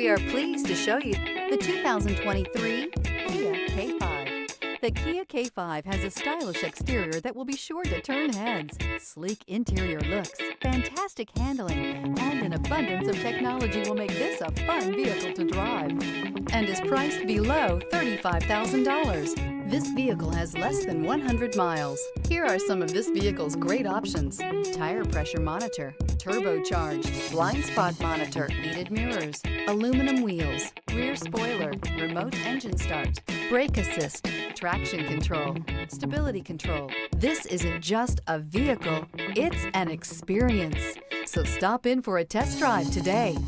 We are pleased to show you the 2023 Kia K5. The Kia K5 has a stylish exterior that will be sure to turn heads, sleek interior looks, fantastic handling, and an abundance of technology will make this a fun vehicle to drive, and is priced below $35,000. This vehicle has less than 100 miles. Here are some of this vehicle's great options: tire pressure monitor, turbocharged, blind spot monitor, heated mirrors, aluminum wheels, rear spoiler, remote engine start, brake assist, traction control, stability control. This isn't just a vehicle, it's an experience. So stop in for a test drive today.